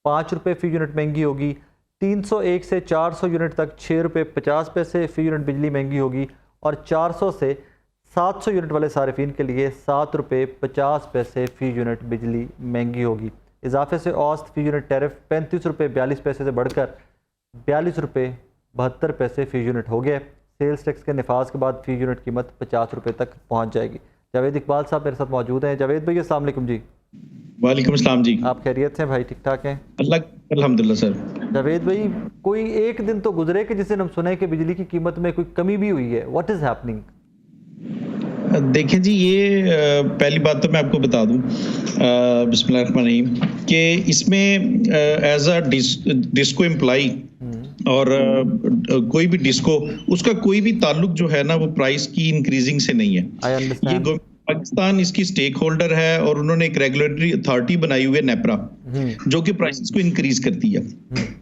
5 रुपये फ़ी यूनिट महंगी होगी। 301 से 400 यूनिट तक 6 रुपये 50 पैसे फ़ी यूनिट बिजली महंगी होगी, और 400 से 700 यूनिट वाले सार्फिन के लिए 7 रुपये 50 पैसे फ़ी यूनिट बिजली महंगी होगी। इजाफे से औसत फ़ी यूनिट टैरिफ 35 रुपये 42 पैसे से बढ़कर 42 रुपये 72 पैसे फ़ी यूनिट हो गया। सेल्स टैक्स के नफाज के बाद फ़ी यूनिट कीमत 50 रुपये तक पहुँच जाएगी। जावेद इकबाल साहब मेरे साथ मौजूद हैं। जावेद भाई अस्सलाम वालेकुम जी। वालेकुम अस्सलाम जी। आप खैरियत हैं भाई? ठीक ठाक हैं? अल्हम्दुलिल्लाह सर। जावेद भाई, कोई एक दिन तो गुजरे कि जिस दिन हम सुने कि बिजली की कीमत में कोई कमी भी हुई है। What is happening? देखें जी, ये पहली बात तो मैं आपको बता दूं बिस्मिल्लाहिर्रहमानिर्रहीम कि इसमें एज अ डिस्को एम्प्लॉई और कोई भी डिस्को, उसका कोई भी ताल्लुक जो है ना वो प्राइस की इंक्रीजिंग से नहीं है। ये पाकिस्तान इसकी स्टेक होल्डर है और उन्होंने एक रेगुलेटरी अथॉरिटी बनाई हुई है नेपरा, जो कि प्राइसेस को इंक्रीज करती है।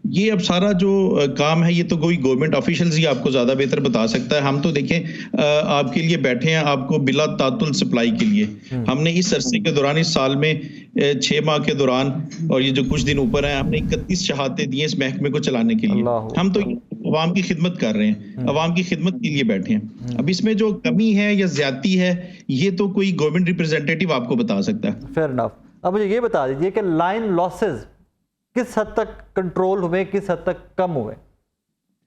ये अब सारा जो काम है ये तो कोई गवर्नमेंट ऑफिशियल्स ही आपको ज्यादा बेहतर बता सकता है। हम तो देखें आपके लिए बैठे हैं, आपको बिला तातुल सप्लाई के लिए। हमने इस अरसे के दौरान, इस साल में 6 माह के दौरान और ये जो कुछ दिन ऊपर है, हमने 31 शहादतें दी हैं इस महकमे को चलाने के लिए। हम तो अवाम की खिदमत कर रहे हैं, अवाम की खिदमत के लिए बैठे हैं। अब इसमें जो कमी है या ज्यादती है, ये तो कोई गवर्नमेंट रिप्रेजेंटेटिव आपको बता सकता है। Fair enough. अब मुझे ये बता दीजिए कि लाइन लॉसेस किस हद तक कंट्रोल हुए, किस हद तक कम हुए?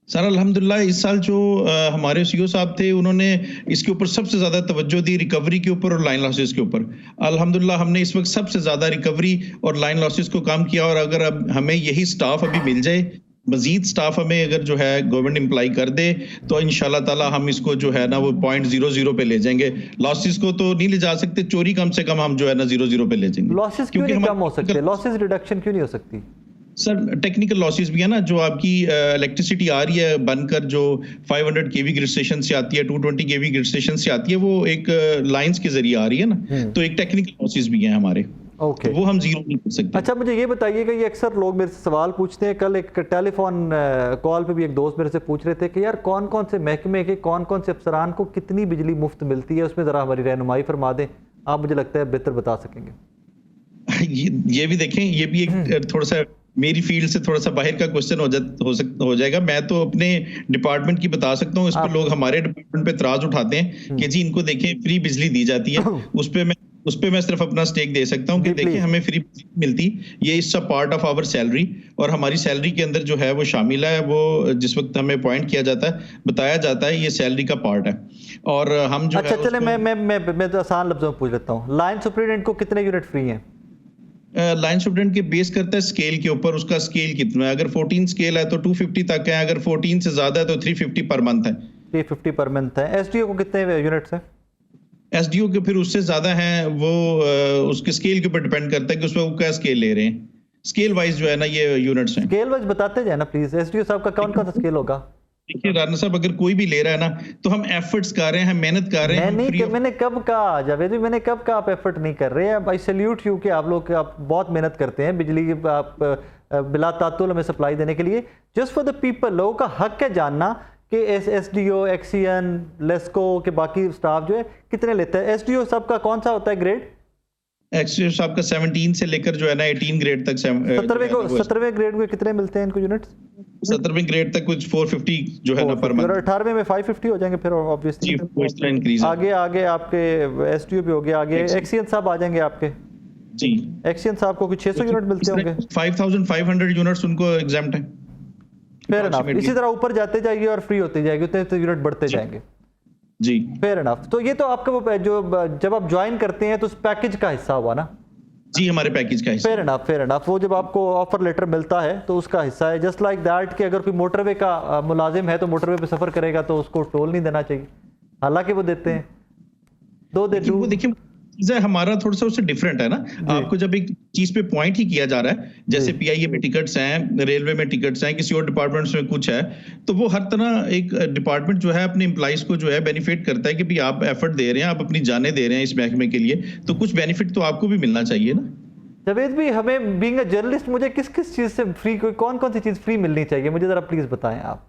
सर अल्हम्दुलिल्लाह इस साल जो हमारे सीईओ साहब थे, उन्होंने इसके ऊपर सबसे ज्यादा तवज्जो दी, रिकवरी के ऊपर और लाइन लॉसेस के ऊपर। अल्हम्दुलिल्लाह हमने इस वक्त सबसे ज्यादा रिकवरी और लाइन लॉसेस को काम किया, और अगर अब हमें यही स्टाफ अभी मिल जाए, मजीद स्टाफ हमें अगर जो है गवर्नमेंट एम्प्लॉय कर दे, तो इंशाल्लाह ताला हम इसको जो है ना वो 0.00 पे ले जाएंगे। लॉसेस को तो नहीं ले जा सकते, चोरी कम से कम हम जो है ना 0.0 पे ले जाएंगे। लॉसेस क्यों नहीं कम हो सकते? लॉसेस रिडक्शन क्यों नहीं हो सकती? सर टेक्निकल लॉसेस भी है ना, जो आपकी इलेक्ट्रिसिटी आ रही है बनकर, जो 500 केवी ग्रिड स्टेशन से आती है, 220 केवी ग्रिड स्टेशन से आती है, वो एक लाइंस के जरिए आ रही है ना, तो एक टेक्निकल लॉसेस भी हैं हमारे। ओके, वो हम जीरो नहीं कर सकते। अच्छा, मुझे ये बताइएगा, ये अक्सर लोग मेरे से सवाल पूछते हैं। कल एक टेलीफोन कॉल पे भी एक दोस्त मेरे से पूछ रहे थे कि यार कौन कौन से महकमे के कौन कौन से अफसरान को कितनी बिजली मुफ्त मिलती है, उसमें ज़रा हमारी रहनुमाई फरमा दें। आप मुझे लगता है बेहतर बता सकेंगे। ये भी देखें, ये भी एक थोड़ा सा मेरी फील्ड से थोड़ा सा बाहर का क्वेश्चन हो जाएगा। मैं तो अपने डिपार्टमेंट की बता सकता हूँ। इस पर लोग हमारे डिपार्टमेंट पे इतराज उठाते हैं कि जी इनको देखें फ्री बिजली दी जाती है। उस पे मैं सिर्फ अपना स्टेक दे सकता हूँ कि देखिए हमें फ्री मिलती, ये it's a part of our salary, और हमारी सैलरी के अंदर जो है वो शामिल है। वो जिस वक्त हमें अपॉइंट किया जाता है, बताया जाता है, ये सैलरी का पार्ट है। और हम जो अच्छा चले, मैं तो आसान लफ्जों में पूछ लेता हूँ, लाइन सुपरिटेंडेंट को कितने यूनिट फ्री हैं? लाइन सुपरिटेंडेंट के बेस करता है स्केल के ऊपर, उसका स्केल कितना है। अगर 14 स्केल है तो 250 तक है, अगर 14 से ज्यादा है तो 350 पर मंथ है। 350 पर मंथ है। एसडीओ को कितने यूनिट्स हैं? एसडीओ के फिर उससे ज्यादा हैं, वो उसके स्केल के ऊपर डिपेंड करता है कि उसमें वो क्या स्केल ले रहे हैं। स्केल वाइज जो है ना ये यूनिट्स हैं। स्केल वाइज बताते जाए ना प्लीज। एसडीओ साहब का कौन कौन सा स्केल होगा? देखिए राना साहब, अगर कोई भी ले रहा है ना तो हम एफर्ट्स कर रहे हैं, हम मेहनत कर रहे हैं। मैंने कब कहा जावेद भाई, मैंने कब कहा आप एफर्ट नहीं कर रहे हैं? आई सैल्यूट यू कि आप लोग आप बहुत मेहनत करते हैं बिजली की आप बिला तातुल हमें सप्लाई देने के लिए। जस्ट फॉर द पीपल, लोगों का हक है जानना कि SDO, एक्सियन, लेस्को के बाकी स्टाफ जो है कितने लेते हैं। SDO सबका कौन सा होता है ग्रेड? एक्चुअली साहब का 17 से लेकर जो है ना 18 ग्रेड तक 17वें ग्रेड में कितने मिलते हैं इनको यूनिट्स? 17वें ग्रेड तक कुछ 450 जो है ना पर मंथ। 18वें में 550 हो जाएंगे फिर ऑब्वियसली। वो इस तरह इंक्रीज आगे आपके SDO पे हो गया, आगे एक्सियन साहब आ जाएंगे आपके जी। एक्सियन साहब को कुछ 600 यूनिट मिलते होंगे। 5500 यूनिट्स उनको एग्जाम्प्ट है। Fair enough. इसी तरह ऊपर जाते जाएगी और फ्री होती जाएगी, उतने यूनिट बढ़ते जाएंगे जी। Fair enough. तो ये तो आपका वो जो जब आप ज्वाइन करते हैं तो उस पैकेज का हिस्सा हुआ ना? जी, हमारे पैकेज का हिस्सा। Fair enough. वो जब आपको ऑफर लेटर मिलता है तो उसका हिस्सा है। जस्ट लाइक दैट कि अगर कोई मोटरवे का मुलाजिम है तो मोटरवे पे सफर करेगा तो उसको टोल नहीं देना चाहिए, हालांकि वो देते हैं। वो देखिए हमारा थोड़ा सा उससे डिफरेंट है ना। आपको जब एक चीज पे पॉइंट ही किया जा रहा है, जैसे PIA में टिकट्स हैं, रेलवे में टिकट्स हैं, किसी और डिपार्टमेंट्स में कुछ है, तो वो हर तरह एक डिपार्टमेंट जो है अपने एम्प्लॉइज को जो है बेनिफिट करता है कि भाई आप एफर्ट दे रहे हैं, आप अपनी जानें दे रहे हैं इस महकमे के लिए, तो कुछ बेनिफिट तो आपको भी मिलना चाहिए ना। जावेद भी, हमें बीइंग अ जर्नलिस्ट मुझे किस किस चीज से फ्री, कौन कौन सी चीज फ्री मिलनी चाहिए, मुझे जरा प्लीज बताएं आप।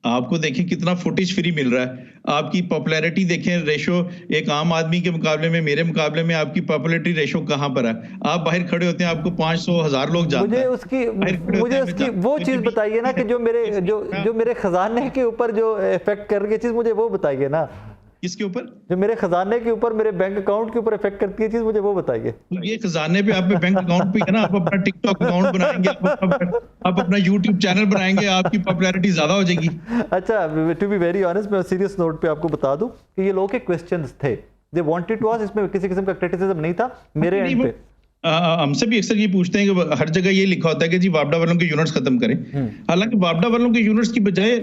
आपको देखें कितना फुटेज फ्री मिल रहा है, आपकी पॉपुलैरिटी देखें, रेशो एक आम आदमी के मुकाबले में, मेरे मुकाबले में आपकी पॉपुलैरिटी रेशो कहां पर है। आप बाहर खड़े होते हैं, आपको 500,000 लोग जानते हैं। मुझे उसकी वो चीज बताइए ना कि जो मेरे खजाने के ऊपर जो इफेक्ट कर रही है चीज, मुझे वो बताइए ना। किसके ऊपर? जो मेरे खजाने के ऊपर, मेरे बैंक अकाउंट के ऊपर इफेक्ट करती है चीज, मुझे वो बताइए। तो ये खजाने पे, आप पे बैंक अकाउंट पे है ना, आप अपना टिकटॉक अकाउंट बनाएंगे, आप अपना यूट्यूब चैनल बनाएंगे, आपकी पॉपुलैरिटी ज्यादा हो जाएगी। अच्छा, टू बी वेरी ऑनेस्ट, मैं सीरियस नोट पे आपको बता दूं कि ये लोगों के क्वेश्चंस थे, दे वांटेड टू आस्क, इसमें किसी किस्म का क्रिटिसिज्म नहीं था मेरे एंड पे। हमसे भी अक्सर ये पूछते हैं कि हर जगह ये लिखा होता है कि जी वापडा वालों के यूनिट्स खत्म करें। हालांकि वापडा वालों के यूनिट्स की बजाय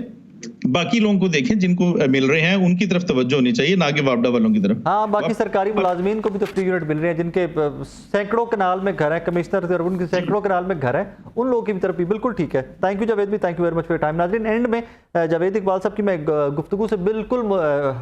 बाकी लोगों को देखें जिनको मिल रहे हैं, उनकी तरफ तवज्जो होनी चाहिए, ना कि वापडा वालों की तरफ। हाँ, बाकी सरकारी मुलाजमीन को भी तो फ्री यूनिट मिल रहे हैं, जिनके सैकड़ों कनाल में घर है, कमिश्नर उनके सैकड़ों कनाल में घर है, उन लोगों की भी तरफ भी बिल्कुल ठीक है। थैंक यू जावेद भी, thank you very much for time. नाज़रीन, एंड में जावेद इकबाल साहब की मैं गुफ्तगू से बिल्कुल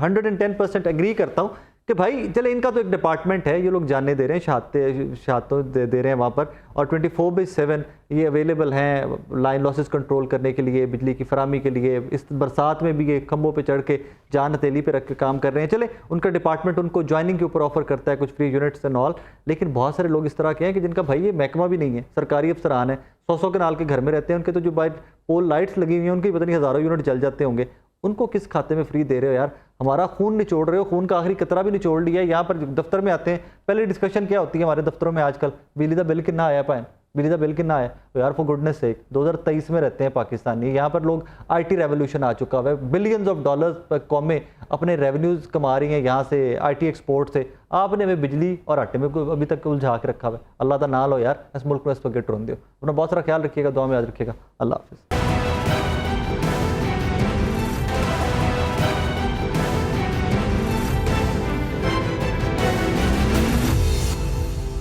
110% एग्री करता हूँ कि भाई चले, इनका तो एक डिपार्टमेंट है, ये लोग जानने दे रहे हैं, शहादतों दे रहे हैं वहाँ पर, और 24/7 ये अवेलेबल हैं लाइन लॉसेस कंट्रोल करने के लिए, बिजली की फरामी के लिए। इस बरसात में भी ये खंभों पे चढ़ के जान हथेली पे रख के काम कर रहे हैं। चले, उनका डिपार्टमेंट उनको ज्वाइनिंग के ऊपर ऑफर करता है कुछ फ्री यूनिट्स एंड ऑल, लेकिन बहुत सारे लोग इस तरह के हैं कि जिनका भाई ये महकमा भी नहीं है, सरकारी अफसरान है, 100 कनाल के घर में रहते हैं, उनके तो जो बाइट पोल लाइट्स लगी हुई हैं उनकी पता नहीं हज़ारों यूनिट जल जाते होंगे। उनको किस खाते में फ्री दे रहे हो यार? हमारा खून निचोड़ रहे हो, खून का आखिरी कतरा भी निचोड़ लिया है। यहाँ पर दफ्तर में आते हैं, पहले डिस्कशन क्या होती है हमारे दफ्तरों में आजकल, बिजली का बिल कितना आया पाए, बिजली का बिल कितना आया। तो यार फॉर गुडनेस सेक, 2023 में रहते हैं पाकिस्तानी, यहाँ पर लोग IT रेवोल्यूशन आ चुका है, बिलियंस ऑफ डॉलर्स कौमें अपने रेवेन्यूज कमा रही हैं यहाँ से, IT एक्सपोर्ट से। आपने हमें बिजली और आटे में अभी तक उलझा के रखा हुआ है। अल्लाह का नाल हो यार, इस मुल्क में इस पर गिट रोन दो। अपना बहुत सारा ख्याल रखिएगा, दुआ में याद रखिएगा। अल्लाह हाफिज़।